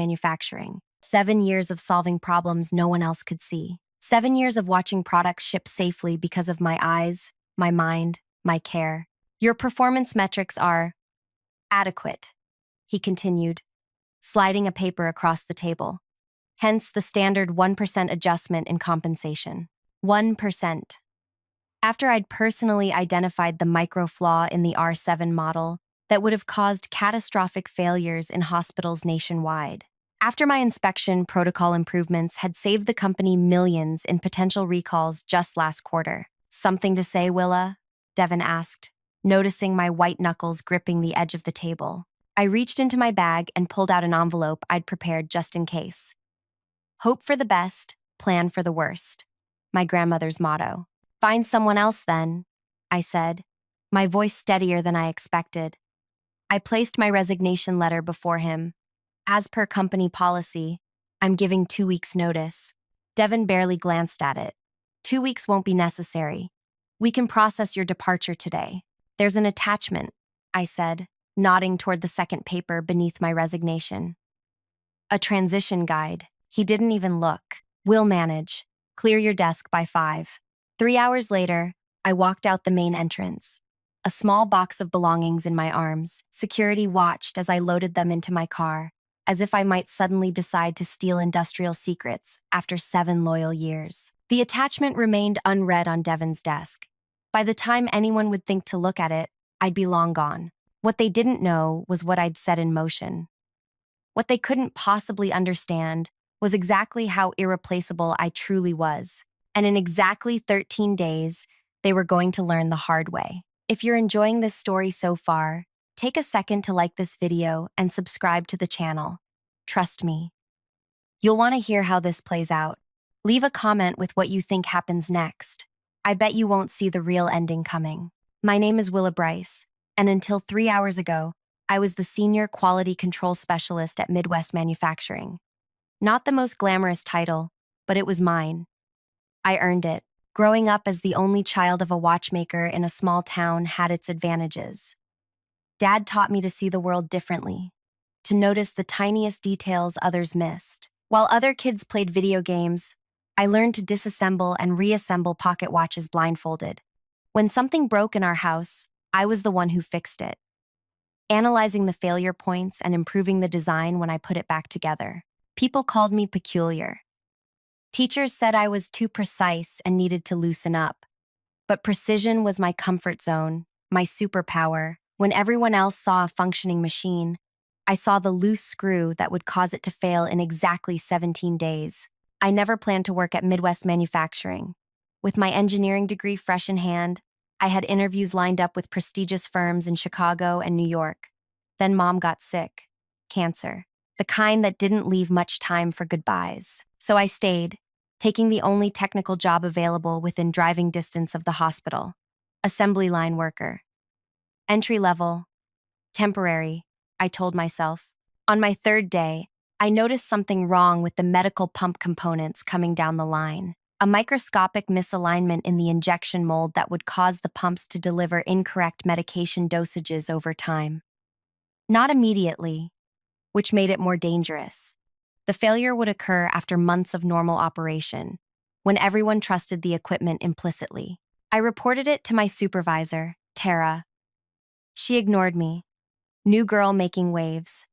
manufacturing. 7 years of solving problems no one else could see. 7 years of watching products ship safely because of my eyes, my mind, my care. Your performance metrics are adequate, he continued, sliding a paper across the table. Hence the standard 1% adjustment in compensation. 1%. After I'd personally identified the micro flaw in the R7 model that would have caused catastrophic failures in hospitals nationwide. After my inspection, protocol improvements had saved the company millions in potential recalls just last quarter. Something to say, Willa? Devin asked, noticing my white knuckles gripping the edge of the table. I reached into my bag and pulled out an envelope I'd prepared just in case. Hope for the best, plan for the worst. My grandmother's motto. Find someone else then, I said, my voice steadier than I expected. I placed my resignation letter before him. As per company policy, I'm giving 2 weeks' notice. Devin barely glanced at it. 2 weeks won't be necessary. We can process your departure today. There's an attachment, I said, nodding toward the second paper beneath my resignation. A transition guide. He didn't even look. We'll manage. Clear your desk by 5. 3 hours later, I walked out the main entrance. A small box of belongings in my arms. Security watched as I loaded them into my car, as if I might suddenly decide to steal industrial secrets after 7 loyal years. The attachment remained unread on Devin's desk. By the time anyone would think to look at it, I'd be long gone. What they didn't know was what I'd set in motion. What they couldn't possibly understand was exactly how irreplaceable I truly was. And in exactly 13 days, they were going to learn the hard way. If you're enjoying this story so far, take a second to like this video and subscribe to the channel. Trust me. You'll want to hear how this plays out. Leave a comment with what you think happens next. I bet you won't see the real ending coming. My name is Willa Bryce, and until 3 hours ago, I was the Senior Quality Control Specialist at Midwest Manufacturing. Not the most glamorous title, but it was mine. I earned it. Growing up as the only child of a watchmaker in a small town had its advantages. Dad taught me to see the world differently, to notice the tiniest details others missed. While other kids played video games, I learned to disassemble and reassemble pocket watches blindfolded. When something broke in our house, I was the one who fixed it, analyzing the failure points and improving the design when I put it back together. People called me peculiar. Teachers said I was too precise and needed to loosen up. But precision was my comfort zone, my superpower. When everyone else saw a functioning machine, I saw the loose screw that would cause it to fail in exactly 17 days. I never planned to work at Midwest Manufacturing. With my engineering degree fresh in hand, I had interviews lined up with prestigious firms in Chicago and New York. Then Mom got sick. Cancer. The kind that didn't leave much time for goodbyes. So I stayed, taking the only technical job available within driving distance of the hospital. Assembly line worker. Entry level. Temporary, I told myself. On my 3rd day, I noticed something wrong with the medical pump components coming down the line. A microscopic misalignment in the injection mold that would cause the pumps to deliver incorrect medication dosages over time. Not immediately, which made it more dangerous. The failure would occur after months of normal operation, when everyone trusted the equipment implicitly. I reported it to my supervisor, Tara. She ignored me. New girl making waves.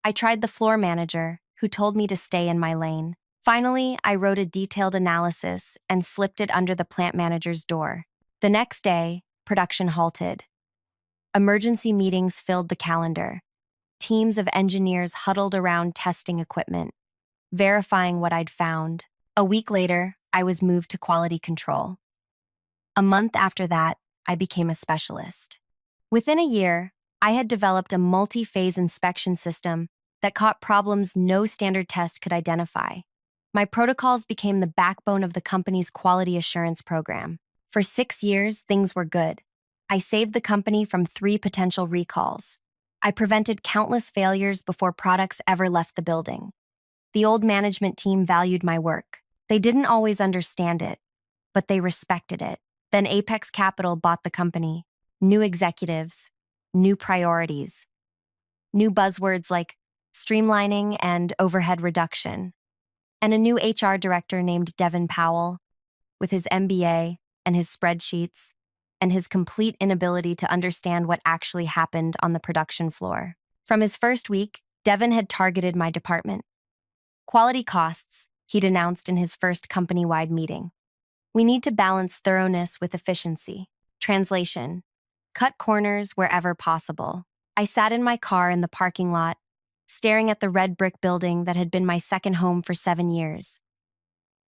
I tried the floor manager, who told me to stay in my lane. Finally, I wrote a detailed analysis and slipped it under the plant manager's door. The next day, production halted. Emergency meetings filled the calendar. Teams of engineers huddled around testing equipment, verifying what I'd found. A week later, I was moved to quality control. A month after that, I became a specialist. Within a year, I had developed a multi-phase inspection system that caught problems no standard test could identify. My protocols became the backbone of the company's quality assurance program. For 6 years, things were good. I saved the company from 3 potential recalls. I prevented countless failures before products ever left the building. The old management team valued my work. They didn't always understand it, but they respected it. Then Apex Capital bought the company. New executives, new priorities. New buzzwords like streamlining and overhead reduction, and a new HR director named Devin Powell, with his MBA and his spreadsheets, and his complete inability to understand what actually happened on the production floor. From his first week, Devin had targeted my department. Quality costs, he'd announced in his first company-wide meeting. We need to balance thoroughness with efficiency. Translation: cut corners wherever possible. I sat in my car in the parking lot, staring at the red brick building that had been my second home for 7 years.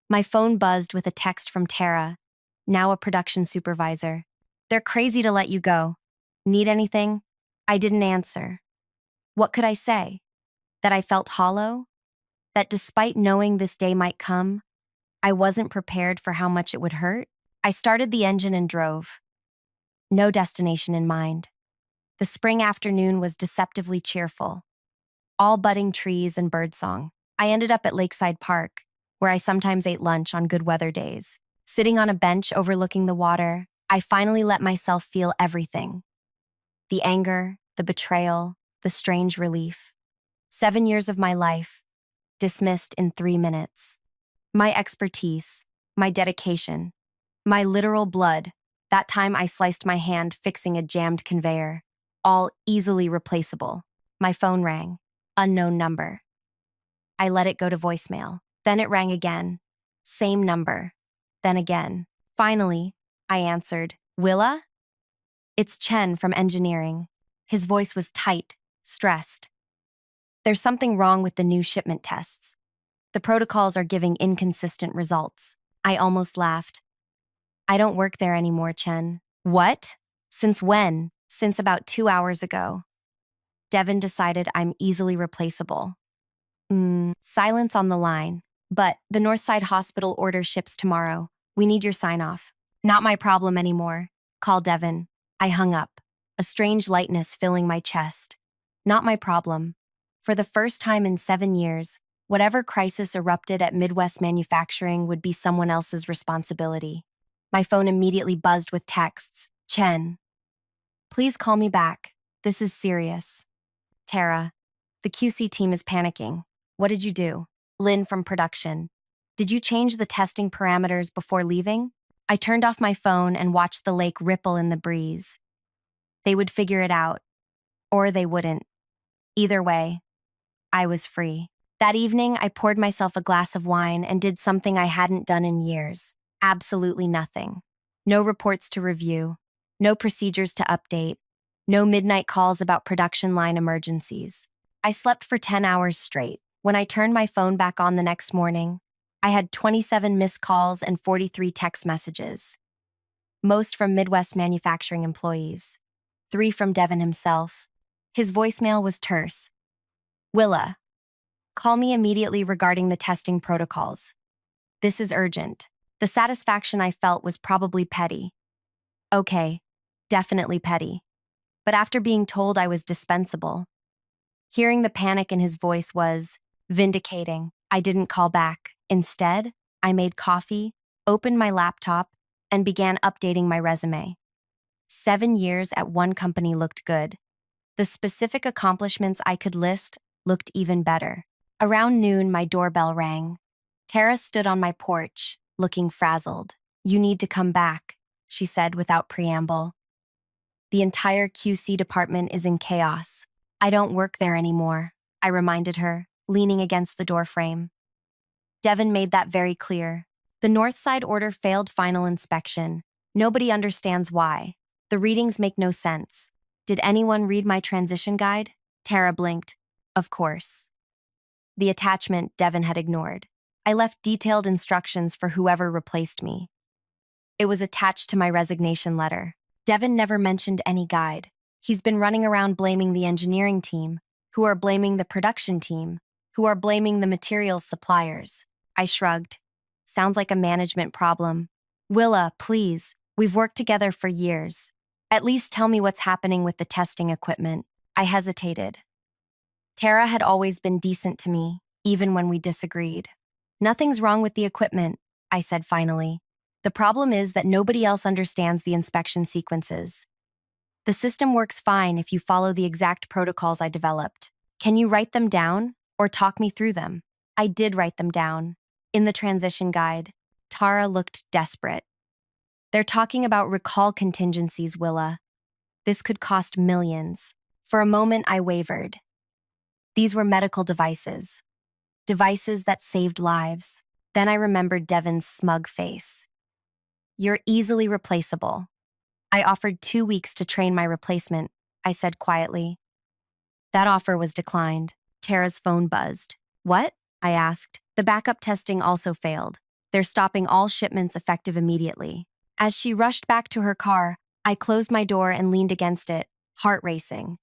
My phone buzzed with a text from Tara, now a production supervisor. "They're crazy to let you go. Need anything?" I didn't answer. What could I say? That I felt hollow? That despite knowing this day might come, I wasn't prepared for how much it would hurt? I started the engine and drove. No destination in mind. The spring afternoon was deceptively cheerful. All budding trees and birdsong. I ended up at Lakeside Park, where I sometimes ate lunch on good weather days. Sitting on a bench overlooking the water, I finally let myself feel everything. The anger, the betrayal, the strange relief. 7 years of my life, dismissed in 3 minutes. My expertise, my dedication, my literal blood, that time I sliced my hand fixing a jammed conveyor, all easily replaceable. My phone rang. Unknown number. I let it go to voicemail. Then it rang again. Same number. Then again. Finally, I answered. "Willa?" "It's Chen from engineering." His voice was tight, stressed. "There's something wrong with the new shipment tests. The protocols are giving inconsistent results." I almost laughed. "I don't work there anymore, Chen." "What? Since when?" "Since about 2 hours ago." Devin decided I'm easily replaceable. Silence on the line. "But the Northside Hospital order ships tomorrow. We need your sign-off." "Not my problem anymore. Call Devin." I hung up, a strange lightness filling my chest. Not my problem. For the first time in 7 years, whatever crisis erupted at Midwest Manufacturing would be someone else's responsibility. My phone immediately buzzed with texts. "Chen. Please call me back. This is serious." "Tara, the QC team is panicking. What did you do?" "Lynn from production. Did you change the testing parameters before leaving?" I turned off my phone and watched the lake ripple in the breeze. They would figure it out. Or they wouldn't. Either way, I was free. That evening, I poured myself a glass of wine and did something I hadn't done in years. Absolutely nothing. No reports to review. No procedures to update. No midnight calls about production line emergencies. I slept for 10 hours straight. When I turned my phone back on the next morning, I had 27 missed calls and 43 text messages. Most from Midwest Manufacturing employees. 3 from Devin himself. His voicemail was terse. "Willa, call me immediately regarding the testing protocols. This is urgent." The satisfaction I felt was probably petty. Okay, definitely petty. But after being told I was dispensable, hearing the panic in his voice was vindicating. I didn't call back. Instead, I made coffee, opened my laptop, and began updating my resume. 7 years at one company looked good. The specific accomplishments I could list looked even better. Around noon, my doorbell rang. Tara stood on my porch, looking frazzled. "You need to come back," she said without preamble. "The entire QC department is in chaos." "I don't work there anymore," I reminded her, leaning against the doorframe. Devin made that very clear. The Northside order failed final inspection. Nobody understands why. The readings make no sense. "Did anyone read my transition guide?" Tara blinked. "Of course." The attachment Devin had ignored. I left detailed instructions for whoever replaced me. It was attached to my resignation letter. Devin never mentioned any guide. He's been running around blaming the engineering team, who are blaming the production team, who are blaming the materials suppliers. I shrugged. Sounds like a management problem. "Willa, please. We've worked together for years. At least tell me what's happening with the testing equipment." I hesitated. Tara had always been decent to me, even when we disagreed. "Nothing's wrong with the equipment," I said finally. "The problem is that nobody else understands the inspection sequences. The system works fine if you follow the exact protocols I developed. Can you write them down or talk me through them? I did write them down. In the transition guide, Tara looked desperate. They're talking about recall contingencies, Willa. This could cost millions. For a moment, I wavered. These were medical devices. Devices that saved lives. Then I remembered Devon's smug face. You're easily replaceable. I offered 2 weeks to train my replacement, I said quietly. That offer was declined. Tara's phone buzzed. What? I asked. The backup testing also failed. They're stopping all shipments effective immediately. As she rushed back to her car, I closed my door and leaned against it, heart racing.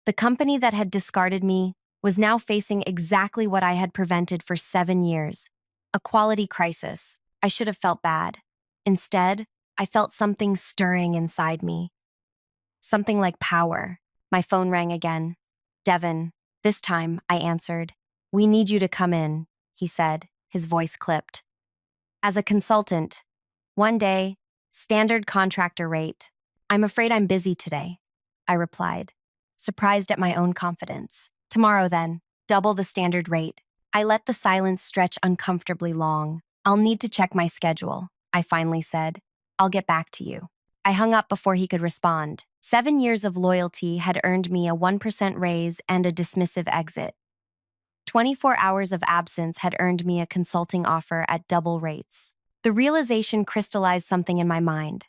The company that had discarded me was now facing exactly what I had prevented for 7 years. A quality crisis. I should have felt bad. Instead, I felt something stirring inside me. Something like power. My phone rang again. Devon. This time, I answered. We need you to come in, he said, his voice clipped. As a consultant. One day, standard contractor rate. I'm afraid I'm busy today, I replied, surprised at my own confidence. Tomorrow then, double the standard rate. I let the silence stretch uncomfortably long. I'll need to check my schedule, I finally said. I'll get back to you. I hung up before he could respond. 7 years of loyalty had earned me a 1% raise and a dismissive exit. 24 hours of absence had earned me a consulting offer at double rates. The realization crystallized something in my mind.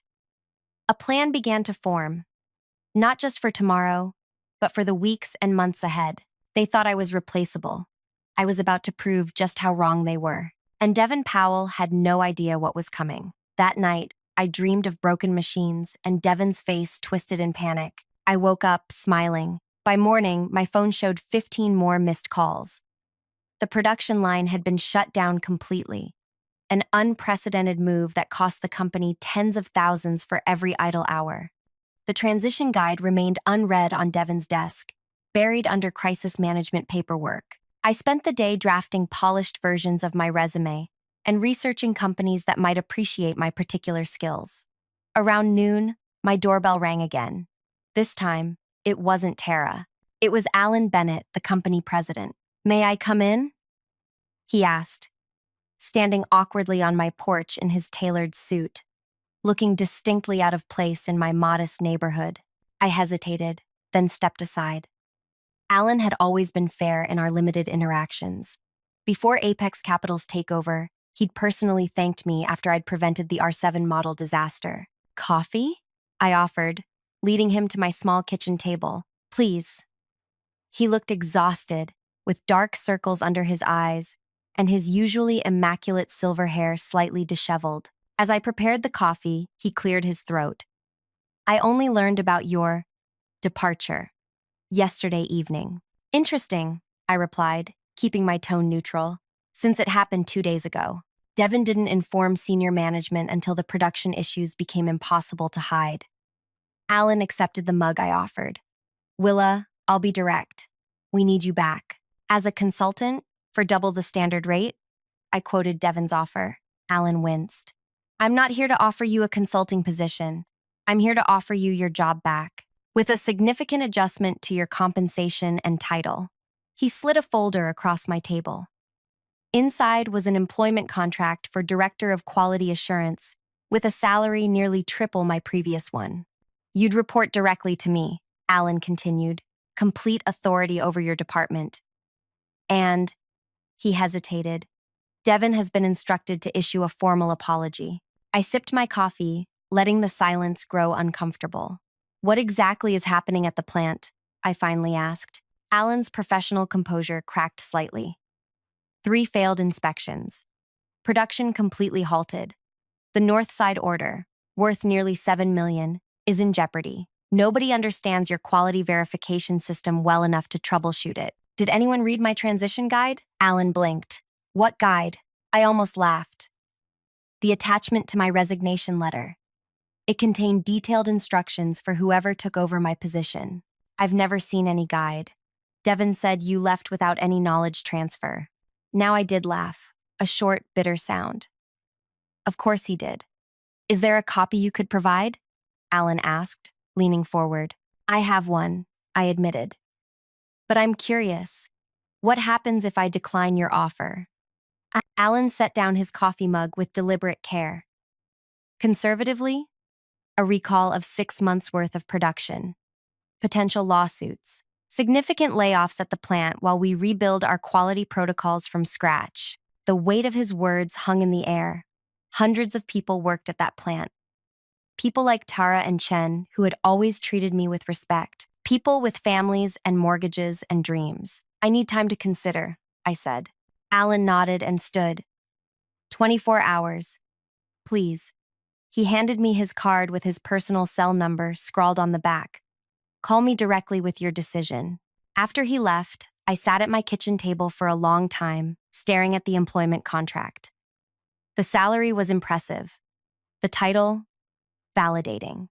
A plan began to form, not just for tomorrow, but for the weeks and months ahead. They thought I was replaceable. I was about to prove just how wrong they were. And Devon Powell had no idea what was coming. That night, I dreamed of broken machines and Devon's face twisted in panic. I woke up, smiling. By morning, my phone showed 15 more missed calls. The production line had been shut down completely. An unprecedented move that cost the company tens of thousands for every idle hour. The transition guide remained unread on Devon's desk, buried under crisis management paperwork. I spent the day drafting polished versions of my resume and researching companies that might appreciate my particular skills. Around noon, my doorbell rang again. This time, it wasn't Tara. It was Alan Bennett, the company president. May I come in? He asked, standing awkwardly on my porch in his tailored suit, looking distinctly out of place in my modest neighborhood. I hesitated, then stepped aside. Alan had always been fair in our limited interactions. Before Apex Capital's takeover, he'd personally thanked me after I'd prevented the R7 model disaster. Coffee? I offered, leading him to my small kitchen table. Please. He looked exhausted, with dark circles under his eyes, and his usually immaculate silver hair slightly disheveled. As I prepared the coffee, he cleared his throat. I only learned about your departure yesterday evening. Interesting, I replied, keeping my tone neutral, since it happened 2 days ago. Devon didn't inform senior management until the production issues became impossible to hide. Alan accepted the mug I offered. Willa, I'll be direct. We need you back. As a consultant, for double the standard rate, I quoted Devon's offer. Alan winced. I'm not here to offer you a consulting position. I'm here to offer you your job back, with a significant adjustment to your compensation and title. He slid a folder across my table. Inside was an employment contract for Director of Quality Assurance, with a salary nearly triple my previous one. You'd report directly to me, Alan continued, complete authority over your department. And, he hesitated, Devon has been instructed to issue a formal apology. I sipped my coffee, letting the silence grow uncomfortable. What exactly is happening at the plant? I finally asked. Alan's professional composure cracked slightly. 3 failed inspections. Production completely halted. The North Side order, worth nearly $7 million, is in jeopardy. Nobody understands your quality verification system well enough to troubleshoot it. Did anyone read my transition guide? Alan blinked. What guide? I almost laughed. The attachment to my resignation letter. It contained detailed instructions for whoever took over my position. I've never seen any guide. Devon said you left without any knowledge transfer. Now I did laugh, a short, bitter sound. Of course he did. Is there a copy you could provide? Alan asked, leaning forward. I have one, I admitted. But I'm curious. What happens if I decline your offer? Alan set down his coffee mug with deliberate care. Conservatively, a recall of 6 months' worth of production, potential lawsuits, significant layoffs at the plant while we rebuild our quality protocols from scratch. The weight of his words hung in the air. Hundreds of people worked at that plant. People like Tara and Chen, who had always treated me with respect. People with families and mortgages and dreams. I need time to consider, I said. Alan nodded and stood. 24 hours. Please. He handed me his card with his personal cell number scrawled on the back. Call me directly with your decision. After he left, I sat at my kitchen table for a long time, staring at the employment contract. The salary was impressive. The title, validating.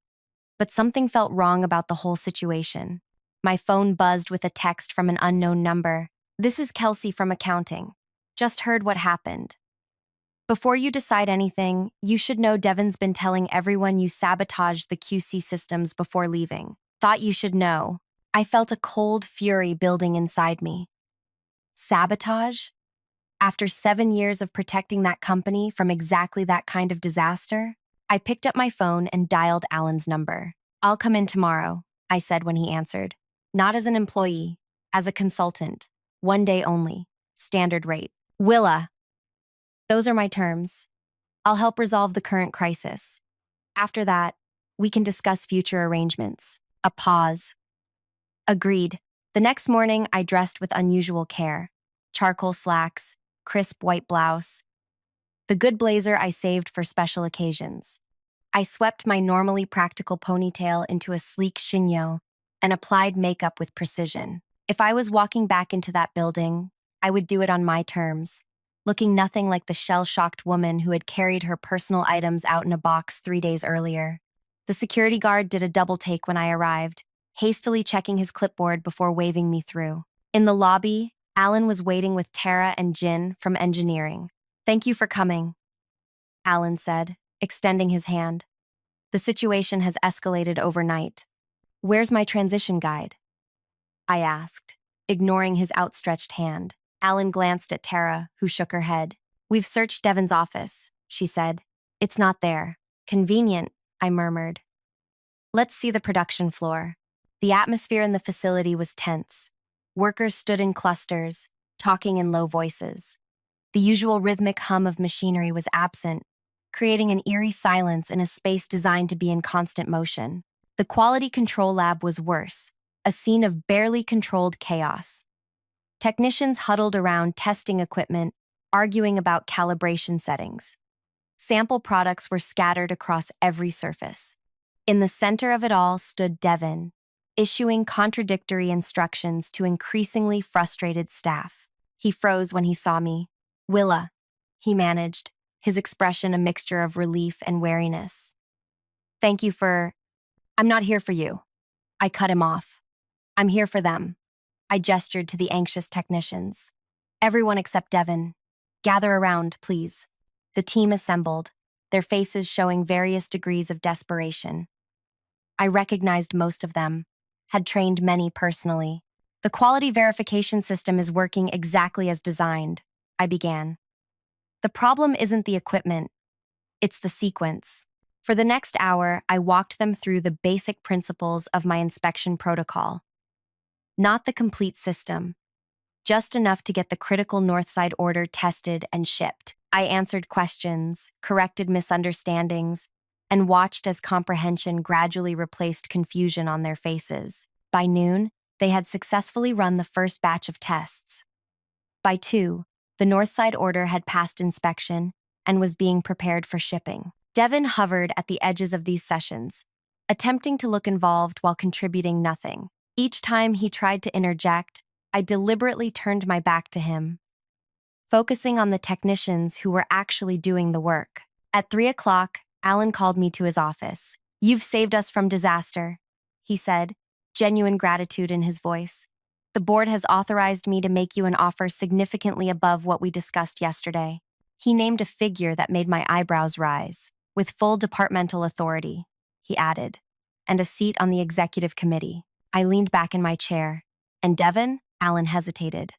But something felt wrong about the whole situation. My phone buzzed with a text from an unknown number. This is Kelsey from accounting. Just heard what happened. Before you decide anything, you should know Devon's been telling everyone you sabotaged the QC systems before leaving. Thought you should know. I felt a cold fury building inside me. Sabotage? After 7 years of protecting that company from exactly that kind of disaster? I picked up my phone and dialed Alan's number. I'll come in tomorrow, I said when he answered. Not as an employee, as a consultant. 1 day only. Standard rate. Willa. Those are my terms. I'll help resolve the current crisis. After that, we can discuss future arrangements. A pause. Agreed. The next morning, I dressed with unusual care. Charcoal slacks, crisp white blouse. The good blazer I saved for special occasions. I swept my normally practical ponytail into a sleek chignon and applied makeup with precision. If I was walking back into that building, I would do it on my terms, looking nothing like the shell-shocked woman who had carried her personal items out in a box 3 days earlier. The security guard did a double take when I arrived, hastily checking his clipboard before waving me through. In the lobby, Alan was waiting with Tara and Jin from engineering. Thank you for coming, Alan said, extending his hand. The situation has escalated overnight. Where's my transition guide? I asked, ignoring his outstretched hand. Alan glanced at Tara, who shook her head. We've searched Devon's office, she said. It's not there. Convenient, I murmured. Let's see the production floor. The atmosphere in the facility was tense. Workers stood in clusters, talking in low voices. The usual rhythmic hum of machinery was absent, creating an eerie silence in a space designed to be in constant motion. The quality control lab was worse, a scene of barely controlled chaos. Technicians huddled around testing equipment, arguing about calibration settings. Sample products were scattered across every surface. In the center of it all stood Devon, issuing contradictory instructions to increasingly frustrated staff. He froze when he saw me. Willa, he managed, his expression a mixture of relief and wariness. Thank you for... I'm not here for you. I cut him off. I'm here for them. I gestured to the anxious technicians. Everyone except Devon. Gather around, please. The team assembled, their faces showing various degrees of desperation. I recognized most of them, had trained many personally. The quality verification system is working exactly as designed, I began. The problem isn't the equipment, it's the sequence. For the next hour, I walked them through the basic principles of my inspection protocol. Not the complete system, just enough to get the critical Northside order tested and shipped. I answered questions, corrected misunderstandings, and watched as comprehension gradually replaced confusion on their faces. By noon, they had successfully run the first batch of tests. By 2, the Northside order had passed inspection and was being prepared for shipping. Devon hovered at the edges of these sessions, attempting to look involved while contributing nothing. Each time he tried to interject, I deliberately turned my back to him, focusing on the technicians who were actually doing the work. At 3 o'clock, Alan called me to his office. You've saved us from disaster, he said, genuine gratitude in his voice. The board has authorized me to make you an offer significantly above what we discussed yesterday. He named a figure that made my eyebrows rise. With full departmental authority, he added, and a seat on the executive committee. I leaned back in my chair. And Devon? Alan hesitated.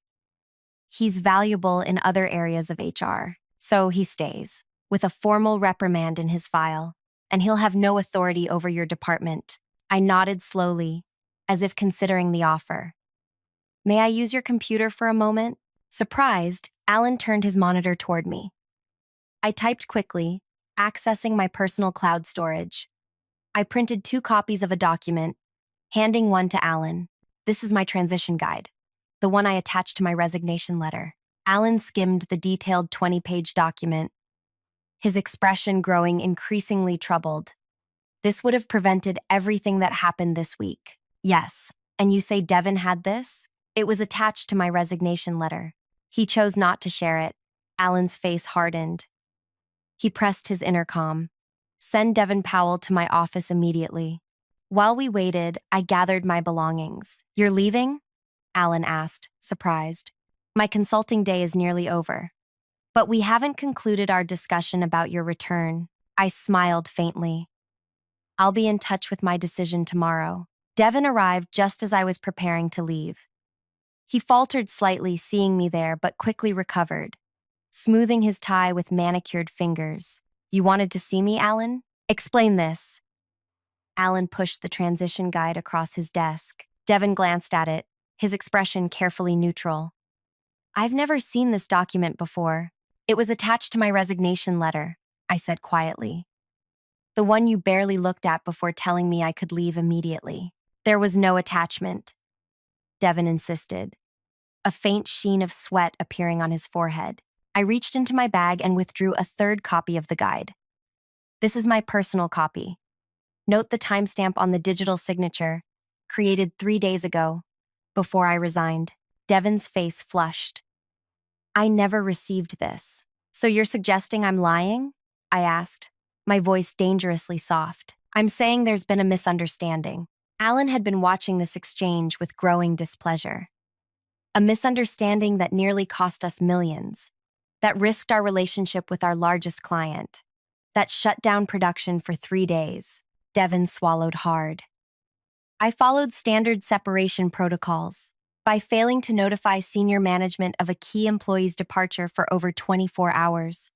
He's valuable in other areas of HR, so he stays, with a formal reprimand in his file, and he'll have no authority over your department. I nodded slowly, as if considering the offer. May I use your computer for a moment? Surprised, Alan turned his monitor toward me. I typed quickly, accessing my personal cloud storage. I printed 2 copies of a document, handing one to Alan. This is my transition guide, the one I attached to my resignation letter. Alan skimmed the detailed 20-page document, his expression growing increasingly troubled. This would have prevented everything that happened this week. Yes, and you say Devin had this? It was attached to my resignation letter. He chose not to share it. Alan's face hardened. He pressed his intercom. Send Devin Powell to my office immediately. While we waited, I gathered my belongings. You're leaving? Alan asked, surprised. My consulting day is nearly over. But we haven't concluded our discussion about your return. I smiled faintly. I'll be in touch with my decision tomorrow. Devin arrived just as I was preparing to leave. He faltered slightly, seeing me there, but quickly recovered, smoothing his tie with manicured fingers. You wanted to see me, Alan? Explain this. Alan pushed the transition guide across his desk. Devin glanced at it, his expression carefully neutral. I've never seen this document before. It was attached to my resignation letter, I said quietly. The one you barely looked at before telling me I could leave immediately. There was no attachment, Devin insisted, a faint sheen of sweat appearing on his forehead. I reached into my bag and withdrew a 3rd copy of the guide. This is my personal copy. Note the timestamp on the digital signature, created 3 days ago, before I resigned. Devin's face flushed. I never received this. So you're suggesting I'm lying? I asked, my voice dangerously soft. I'm saying there's been a misunderstanding. Alan had been watching this exchange with growing displeasure. A misunderstanding that nearly cost us millions, that risked our relationship with our largest client, that shut down production for 3 days. Devin swallowed hard. I followed standard separation protocols. By failing to notify senior management of a key employee's departure for over 24 hours,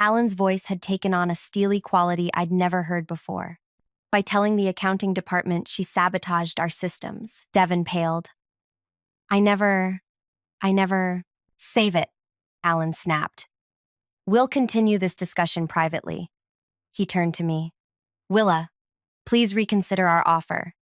Alan's voice had taken on a steely quality I'd never heard before. By telling the accounting department she sabotaged our systems, Devin paled. I never. Save it, Alan snapped. We'll continue this discussion privately. He turned to me. Willa, please reconsider our offer.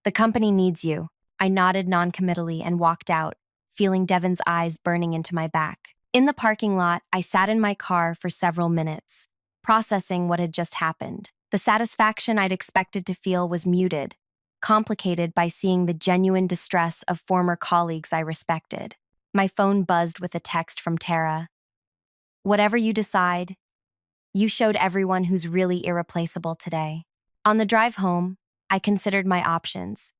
The company needs you. I nodded noncommittally and walked out, feeling Devin's eyes burning into my back. In the parking lot, I sat in my car for several minutes, processing what had just happened. The satisfaction I'd expected to feel was muted, complicated by seeing the genuine distress of former colleagues I respected. My phone buzzed with a text from Tara. Whatever you decide, you showed everyone who's really irreplaceable today. On the drive home, I considered my options.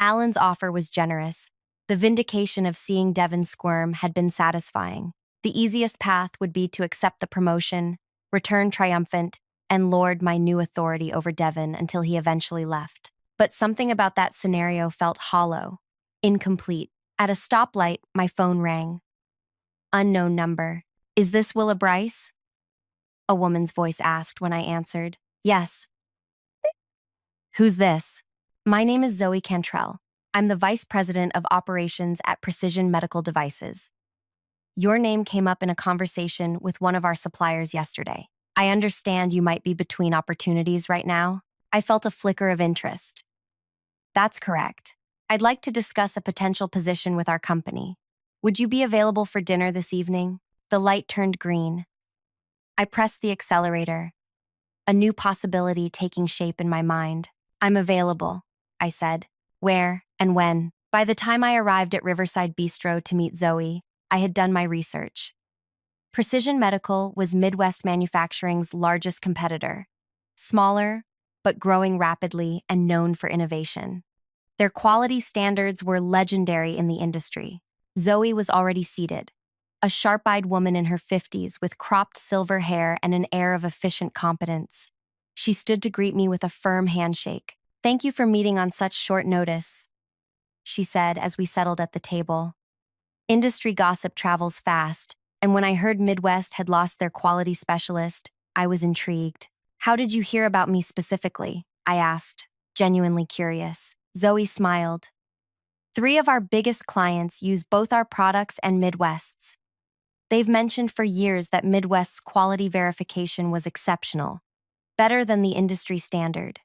Alan's offer was generous. The vindication of seeing Devin squirm had been satisfying. The easiest path would be to accept the promotion, return triumphant, and lord my new authority over Devin until he eventually left. But something about that scenario felt hollow, incomplete. At a stoplight, my phone rang. Unknown number. Is this Willa Bryce? A woman's voice asked when I answered. Yes. Who's this? My name is Zoe Cantrell. I'm the Vice President of Operations at Precision Medical Devices. Your name came up in a conversation with one of our suppliers yesterday. I understand you might be between opportunities right now. I felt a flicker of interest. That's correct. I'd like to discuss a potential position with our company. Would you be available for dinner this evening? The light turned green. I pressed the accelerator, a new possibility taking shape in my mind. I'm available, I said. Where and when? By the time I arrived at Riverside Bistro to meet Zoe, I had done my research. Precision Medical was Midwest Manufacturing's largest competitor, smaller, but growing rapidly and known for innovation. Their quality standards were legendary in the industry. Zoe was already seated, a sharp-eyed woman in her 50s with cropped silver hair and an air of efficient competence. She stood to greet me with a firm handshake. Thank you for meeting on such short notice, she said as we settled at the table. Industry gossip travels fast, and when I heard Midwest had lost their quality specialist, I was intrigued. How did you hear about me specifically? I asked, genuinely curious. Zoe smiled. Three of our biggest clients use both our products and Midwest's. They've mentioned for years that Midwest's quality verification was exceptional, better than the industry standard.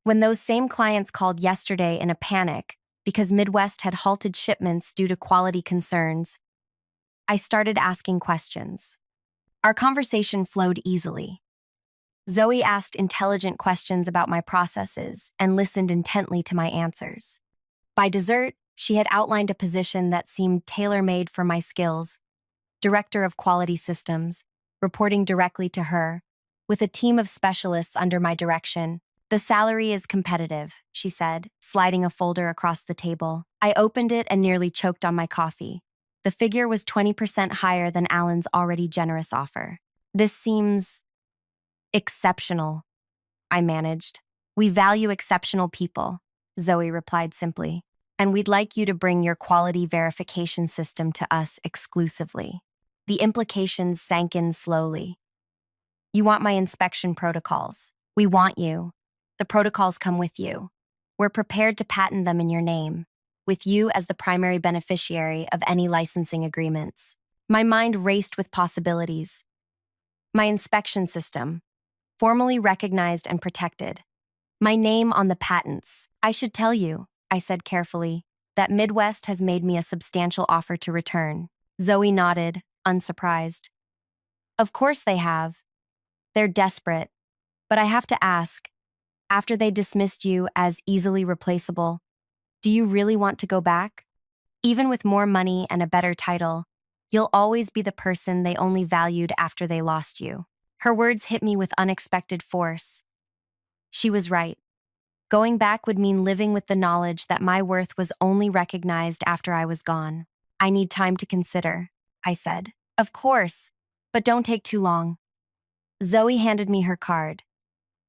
When those same clients called yesterday in a panic because Midwest had halted shipments due to quality concerns, I started asking questions. Our conversation flowed easily. Zoe asked intelligent questions about my processes and listened intently to my answers. By dessert, she had outlined a position that seemed tailor-made for my skills: Director of Quality Systems, reporting directly to her, with a team of specialists under my direction. The salary is competitive, she said, sliding a folder across the table. I opened it and nearly choked on my coffee. The figure was 20% higher than Alan's already generous offer. This seems exceptional, I managed. We value exceptional people, Zoe replied simply, and we'd like you to bring your quality verification system to us exclusively. The implications sank in slowly. You want my inspection protocols. We want you. The protocols come with you. We're prepared to patent them in your name, with you as the primary beneficiary of any licensing agreements. My mind raced with possibilities. My inspection system, formally recognized and protected. My name on the patents. I should tell you, I said carefully, that Midwest has made me a substantial offer to return. Zoe nodded, unsurprised. Of course they have. They're desperate. But I have to ask, after they dismissed you as easily replaceable, do you really want to go back? Even with more money and a better title, you'll always be the person they only valued after they lost you. Her words hit me with unexpected force. She was right. Going back would mean living with the knowledge that my worth was only recognized after I was gone. I need time to consider, I said. Of course, but don't take too long. Zoe handed me her card.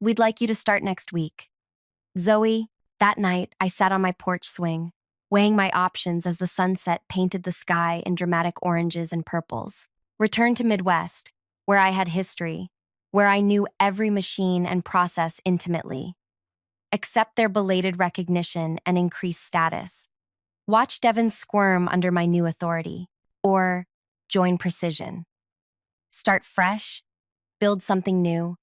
We'd like you to start next week. Zoe, that night, I sat on my porch swing, weighing my options as the sunset painted the sky in dramatic oranges and purples. Return to Midwest, where I had history, where I knew every machine and process intimately. Accept their belated recognition and increased status. Watch Devon squirm under my new authority. Or join Precision. Start fresh, build something new,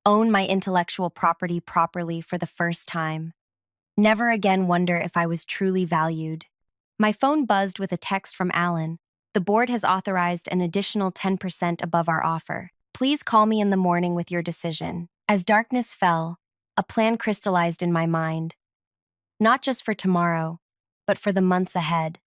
own my intellectual property properly for the first time. Never again wonder if I was truly valued. My phone buzzed with a text from Alan. The board has authorized an additional 10% above our offer. Please call me in the morning with your decision. As darkness fell, a plan crystallized in my mind. Not just for tomorrow, but for the months ahead.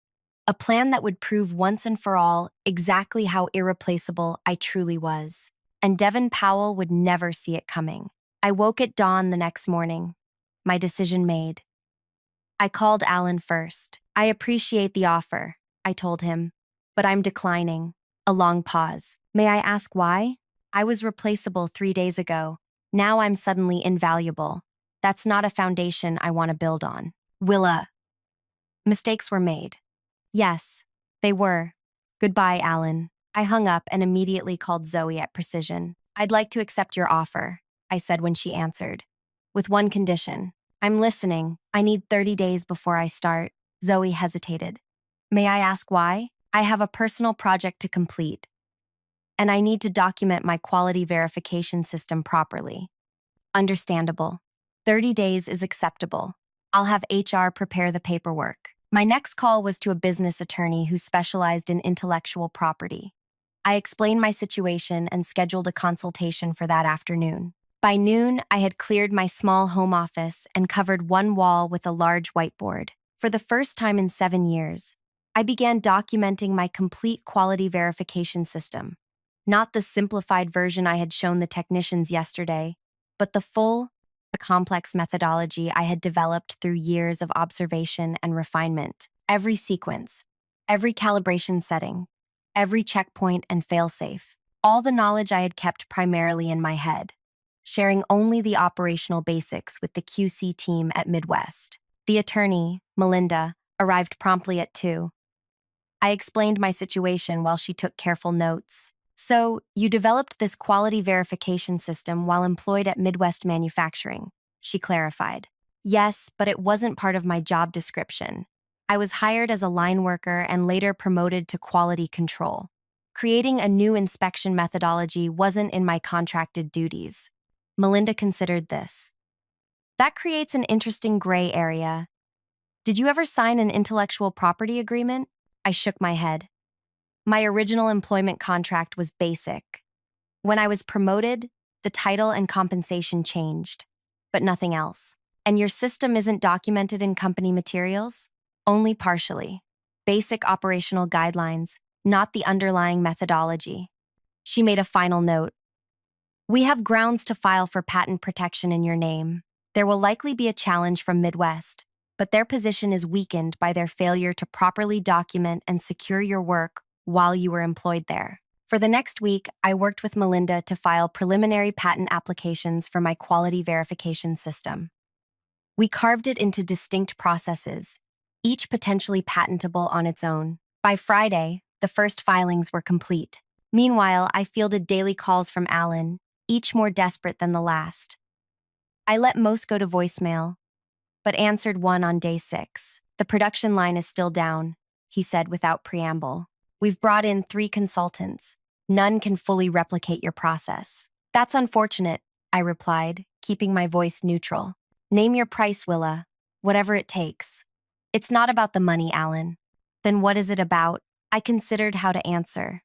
A plan that would prove once and for all exactly how irreplaceable I truly was. And Devon Powell would never see it coming. I woke at dawn the next morning, my decision made. I called Alan first. I appreciate the offer, I told him, but I'm declining. A long pause. May I ask why? I was replaceable 3 days ago. Now I'm suddenly invaluable. That's not a foundation I want to build on. Willa. Mistakes were made. Yes, they were. Goodbye, Alan. I hung up and immediately called Zoe at Precision. I'd like to accept your offer, I said when she answered. With one condition. I'm listening. I need 30 days before I start. Zoe hesitated. May I ask why? I have a personal project to complete, and I need to document my quality verification system properly. Understandable. 30 days is acceptable. I'll have HR prepare the paperwork. My next call was to a business attorney who specialized in intellectual property. I explained my situation and scheduled a consultation for that afternoon. By noon, I had cleared my small home office and covered one wall with a large whiteboard. For the first time in 7 years, I began documenting my complete quality verification system. Not the simplified version I had shown the technicians yesterday, but the full, complex methodology I had developed through years of observation and refinement. Every sequence, every calibration setting, every checkpoint and failsafe. All the knowledge I had kept primarily in my head, sharing only the operational basics with the QC team at Midwest. The attorney, Melinda, arrived promptly at 2. I explained my situation while she took careful notes. So, you developed this quality verification system while employed at Midwest Manufacturing, she clarified. Yes, but it wasn't part of my job description. I was hired as a line worker and later promoted to quality control. Creating a new inspection methodology wasn't in my contracted duties. Melinda considered this. That creates an interesting gray area. Did you ever sign an intellectual property agreement? I shook my head. My original employment contract was basic. When I was promoted, the title and compensation changed, but nothing else. And your system isn't documented in company materials? Only partially. Basic operational guidelines, not the underlying methodology. She made a final note. We have grounds to file for patent protection in your name. There will likely be a challenge from Midwest, but their position is weakened by their failure to properly document and secure your work while you were employed there. For the next week, I worked with Melinda to file preliminary patent applications for my quality verification system. We carved it into distinct processes, each potentially patentable on its own. By Friday, the first filings were complete. Meanwhile, I fielded daily calls from Alan, each more desperate than the last. I let most go to voicemail, but answered one on day 6. The production line is still down, he said without preamble. We've brought in 3 consultants. None can fully replicate your process. That's unfortunate, I replied, keeping my voice neutral. Name your price, Willa. Whatever it takes. It's not about the money, Alan. Then what is it about? I considered how to answer.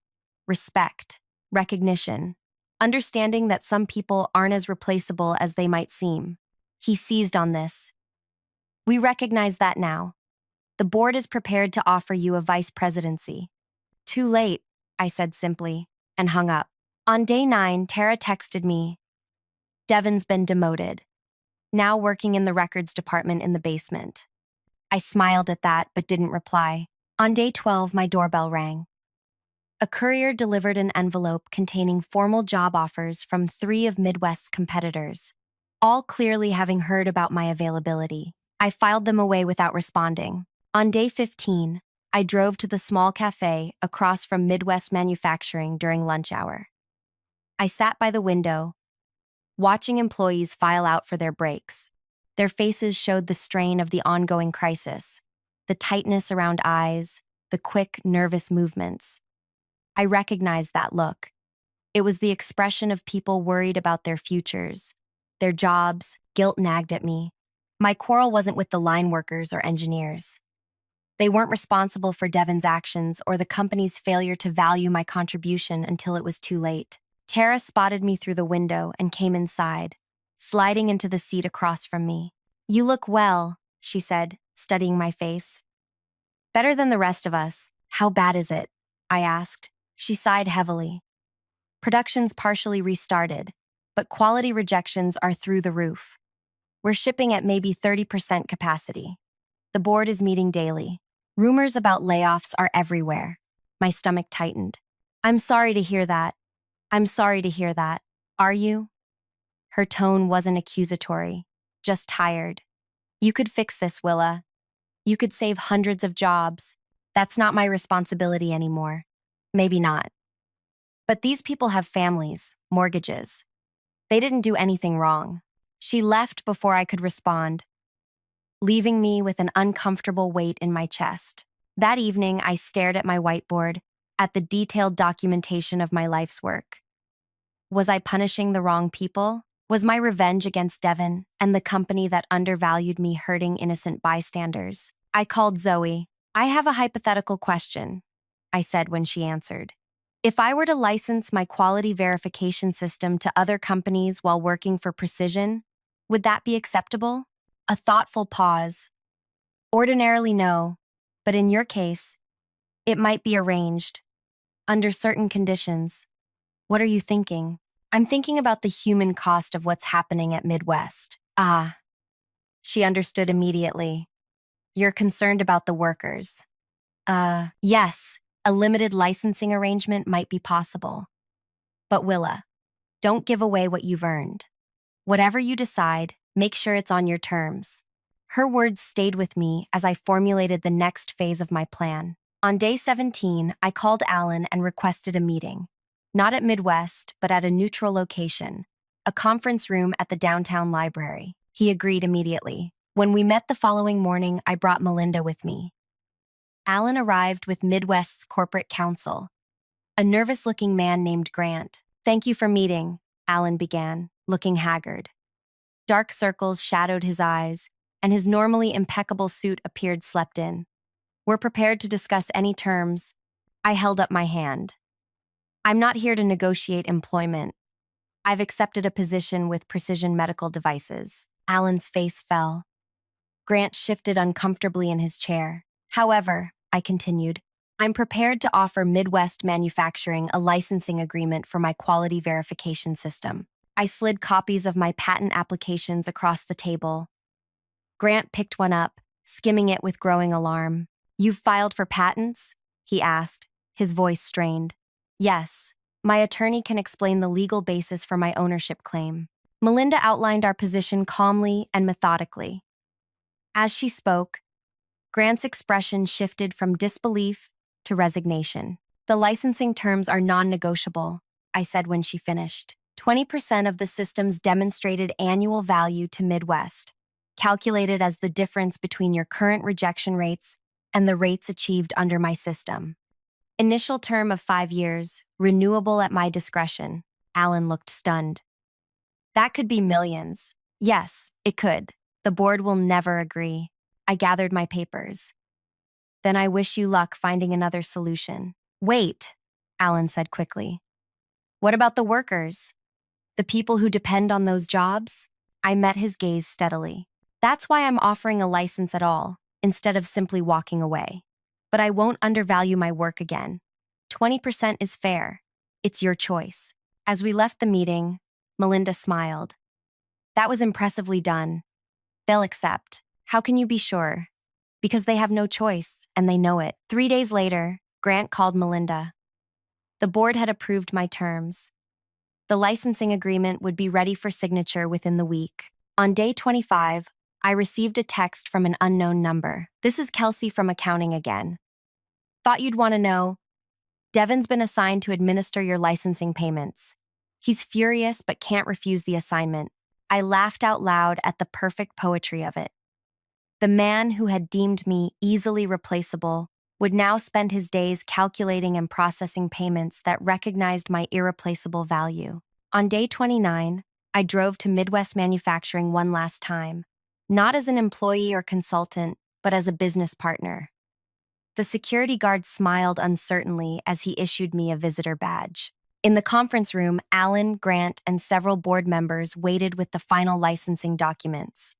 Respect. Recognition. Understanding that some people aren't as replaceable as they might seem. He seized on this. We recognize that now. The board is prepared to offer you a vice presidency. Too late, I said simply, and hung up. On day 9, Tara texted me. Devin's been demoted. Now working in the records department in the basement. I smiled at that, but didn't reply. On day 12, my doorbell rang. A courier delivered an envelope containing formal job offers from 3 of Midwest's competitors, all clearly having heard about my availability. I filed them away without responding. On day 15, I drove to the small cafe across from Midwest Manufacturing during lunch hour. I sat by the window, watching employees file out for their breaks. Their faces showed the strain of the ongoing crisis, the tightness around eyes, the quick, nervous movements. I recognized that look. It was the expression of people worried about their futures, their jobs. Guilt nagged at me. My quarrel wasn't with the line workers or engineers. They weren't responsible for Devin's actions or the company's failure to value my contribution until it was too late. Tara spotted me through the window and came inside, sliding into the seat across from me. You look well, she said, studying my face. Better than the rest of us. How bad is it? I asked. She sighed heavily. Production's partially restarted, but quality rejections are through the roof. We're shipping at maybe 30% capacity. The board is meeting daily. Rumors about layoffs are everywhere. My stomach tightened. I'm sorry to hear that. I'm sorry to hear that. Are you? Her tone wasn't accusatory, just tired. You could fix this, Willa. You could save hundreds of jobs. That's not my responsibility anymore. Maybe not. But these people have families, mortgages. They didn't do anything wrong. She left before I could respond, leaving me with an uncomfortable weight in my chest. That evening, I stared at my whiteboard, at the detailed documentation of my life's work. Was I punishing the wrong people? Was my revenge against Devin and the company that undervalued me hurting innocent bystanders? I called Zoe. I have a hypothetical question, I said when she answered. If I were to license my quality verification system to other companies while working for Precision, would that be acceptable? A thoughtful pause. Ordinarily no, but in your case, it might be arranged. Under certain conditions. What are you thinking? I'm thinking about the human cost of what's happening at Midwest. Ah. She understood immediately. You're concerned about the workers. Yes, a limited licensing arrangement might be possible. But Willa, don't give away what you've earned. Whatever you decide, make sure it's on your terms. Her words stayed with me as I formulated the next phase of my plan. On day 17, I called Alan and requested a meeting. Not at Midwest, but at a neutral location, a conference room at the downtown library. He agreed immediately. When we met the following morning, I brought Melinda with me. Alan arrived with Midwest's corporate counsel, a nervous-looking man named Grant. "Thank you for meeting," Alan began, looking haggard. Dark circles shadowed his eyes, and his normally impeccable suit appeared slept in. "We're prepared to discuss any terms." I held up my hand. "I'm not here to negotiate employment. I've accepted a position with Precision Medical Devices." Alan's face fell. Grant shifted uncomfortably in his chair. "However," I continued, "I'm prepared to offer Midwest Manufacturing a licensing agreement for my quality verification system." I slid copies of my patent applications across the table. Grant picked one up, skimming it with growing alarm. "You've filed for patents?" he asked, his voice strained. "Yes. My attorney can explain the legal basis for my ownership claim." Melinda outlined our position calmly and methodically. As she spoke, Grant's expression shifted from disbelief to resignation. "The licensing terms are non-negotiable," I said when she finished. 20% of the system's demonstrated annual value to Midwest, calculated as the difference between your current rejection rates and the rates achieved under my system. Initial term of 5 years, renewable at my discretion." Alan looked stunned. "That could be millions." "Yes, it could. The board will never agree." I gathered my papers. "Then I wish you luck finding another solution." "Wait," Alan said quickly. "What about the workers? The people who depend on those jobs?" I met his gaze steadily. "That's why I'm offering a license at all, instead of simply walking away. But I won't undervalue my work again. 20% is fair. It's your choice." As we left the meeting, Melinda smiled. "That was impressively done. They'll accept." "How can you be sure?" "Because they have no choice, and they know it." 3 days later, Grant called Melinda. The board had approved my terms. The licensing agreement would be ready for signature within the week. On day 25, I received a text from an unknown number. "This is Kelsey from accounting again. Thought you'd want to know. Devin's been assigned to administer your licensing payments. He's furious but can't refuse the assignment." I laughed out loud at the perfect poetry of it. The man who had deemed me easily replaceable would now spend his days calculating and processing payments that recognized my irreplaceable value. On day 29, I drove to Midwest Manufacturing one last time, not as an employee or consultant, but as a business partner. The security guard smiled uncertainly as he issued me a visitor badge. In the conference room, Alan, Grant, and several board members waited with the final licensing documents.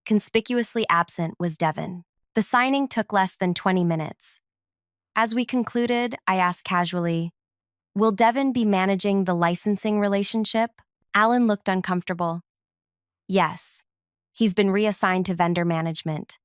Conspicuously absent was Devin. The signing took less than 20 minutes. As we concluded, I asked casually, "Will Devin be managing the licensing relationship?" Alan looked uncomfortable. "Yes. He's been reassigned to vendor management."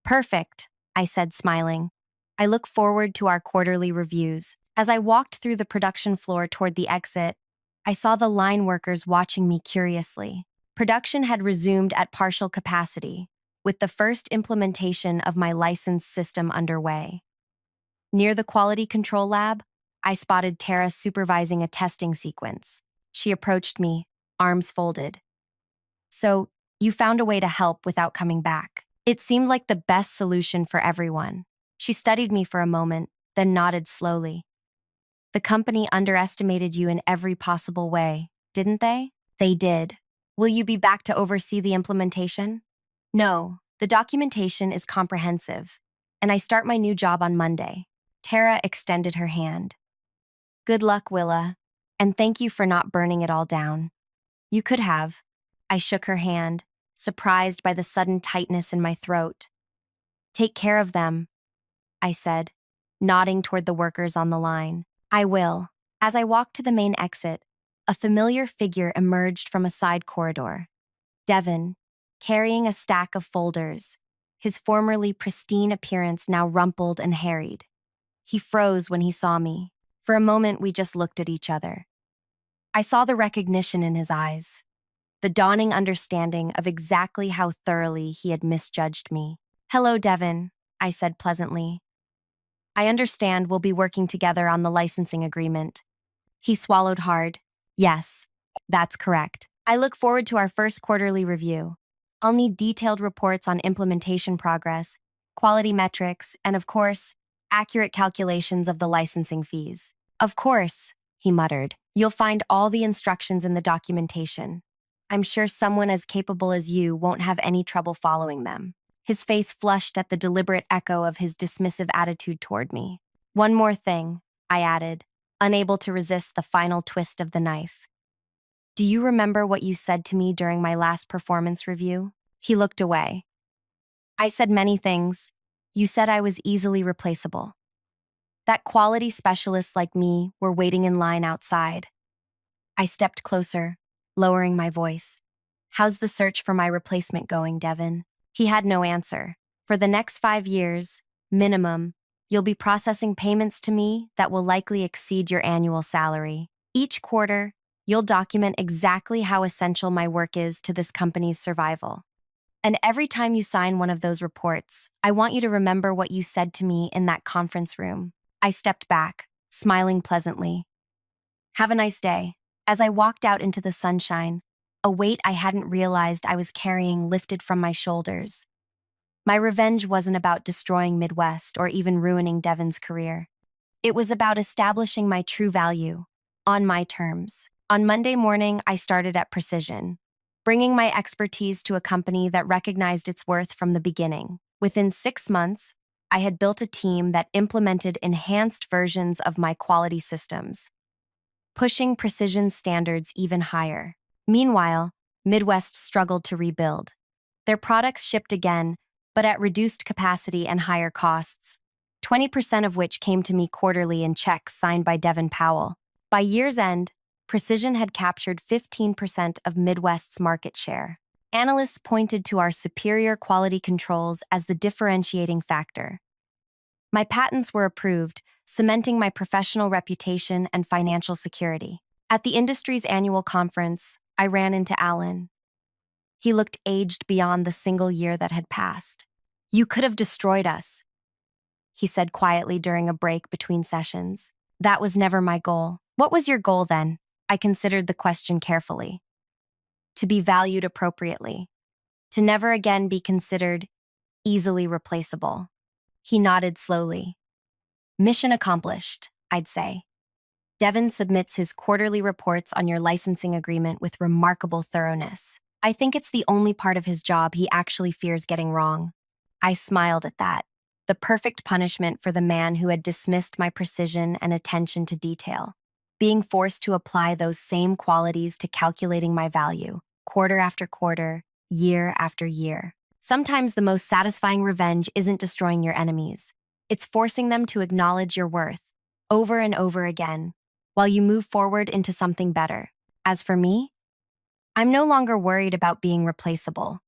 "Perfect," I said, smiling. "I look forward to our quarterly reviews." As I walked through the production floor toward the exit, I saw the line workers watching me curiously. Production had resumed at partial capacity, with the first implementation of my licensed system underway. Near the quality control lab, I spotted Tara supervising a testing sequence. She approached me, arms folded. "So, you found a way to help without coming back." It seemed like the best solution for everyone. She studied me for a moment, then nodded slowly. "The company underestimated you in every possible way, didn't they?" "They did." "Will you be back to oversee the implementation?" "No, the documentation is comprehensive, and I start my new job on Monday." Tara extended her hand. "Good luck, Willa, and thank you for not burning it all down." "You could have." I shook her hand, surprised by the sudden tightness in my throat. "Take care of them," I said, nodding toward the workers on the line. "I will." As I walked to the main exit, a familiar figure emerged from a side corridor. Devin, carrying a stack of folders, his formerly pristine appearance now rumpled and harried. He froze when he saw me. For a moment, we just looked at each other. I saw the recognition in his eyes, the dawning understanding of exactly how thoroughly he had misjudged me. "Hello, Devin," I said pleasantly. I understand we'll be working together on the licensing agreement. He swallowed hard. Yes, that's correct. I look forward to our first quarterly review. I'll need detailed reports on implementation progress, quality metrics, and of course, accurate calculations of the licensing fees. Of course, he muttered. You'll find all the instructions in the documentation. I'm sure someone as capable as you won't have any trouble following them. His face flushed at the deliberate echo of his dismissive attitude toward me. One more thing, I added, unable to resist the final twist of the knife. Do you remember what you said to me during my last performance review? He looked away. I said many things. You said I was easily replaceable. That quality specialists like me were waiting in line outside. I stepped closer, lowering my voice. How's the search for my replacement going, Devin? He had no answer. For the next 5 years, minimum, you'll be processing payments to me that will likely exceed your annual salary. Each quarter, you'll document exactly how essential my work is to this company's survival. And every time you sign one of those reports, I want you to remember what you said to me in that conference room. I stepped back, smiling pleasantly. Have a nice day. As I walked out into the sunshine, a weight I hadn't realized I was carrying lifted from my shoulders. My revenge wasn't about destroying Midwest or even ruining Devin's career. It was about establishing my true value, on my terms. On Monday morning, I started at Precision, bringing my expertise to a company that recognized its worth from the beginning. Within 6 months, I had built a team that implemented enhanced versions of my quality systems, pushing Precision's standards even higher. Meanwhile, Midwest struggled to rebuild. Their products shipped again, but at reduced capacity and higher costs, 20% of which came to me quarterly in checks signed by Devin Powell. By year's end, Precision had captured 15% of Midwest's market share. Analysts pointed to our superior quality controls as the differentiating factor. My patents were approved, cementing my professional reputation and financial security. At the industry's annual conference, I ran into Alan. He looked aged beyond the single year that had passed. You could have destroyed us, he said quietly during a break between sessions. That was never my goal. What was your goal then? I considered the question carefully. To be valued appropriately. To never again be considered easily replaceable. He nodded slowly. Mission accomplished, I'd say. Devin submits his quarterly reports on your licensing agreement with remarkable thoroughness. I think it's the only part of his job he actually fears getting wrong. I smiled at that. The perfect punishment for the man who had dismissed my precision and attention to detail. Being forced to apply those same qualities to calculating my value, quarter after quarter, year after year. Sometimes the most satisfying revenge isn't destroying your enemies. It's forcing them to acknowledge your worth, over and over again, while you move forward into something better. As for me, I'm no longer worried about being replaceable.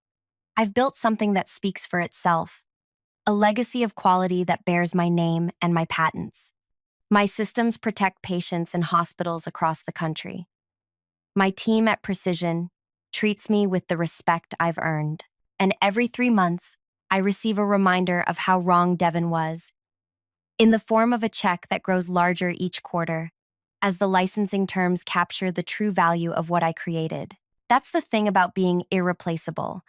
I've built something that speaks for itself, a legacy of quality that bears my name and my patents. My systems protect patients in hospitals across the country. My team at Precision treats me with the respect I've earned. And every 3 months, I receive a reminder of how wrong Devin was, in the form of a check that grows larger each quarter, as the licensing terms capture the true value of what I created. That's the thing about being irreplaceable.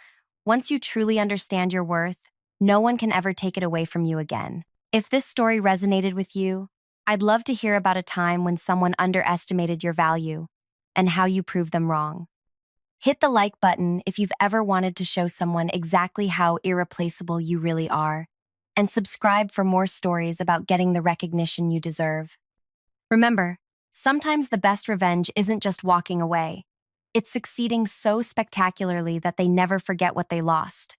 Once you truly understand your worth, no one can ever take it away from you again. If this story resonated with you, I'd love to hear about a time when someone underestimated your value and how you proved them wrong. Hit the like button if you've ever wanted to show someone exactly how irreplaceable you really are, and subscribe for more stories about getting the recognition you deserve. Remember, sometimes the best revenge isn't just walking away. It's succeeding so spectacularly that they never forget what they lost.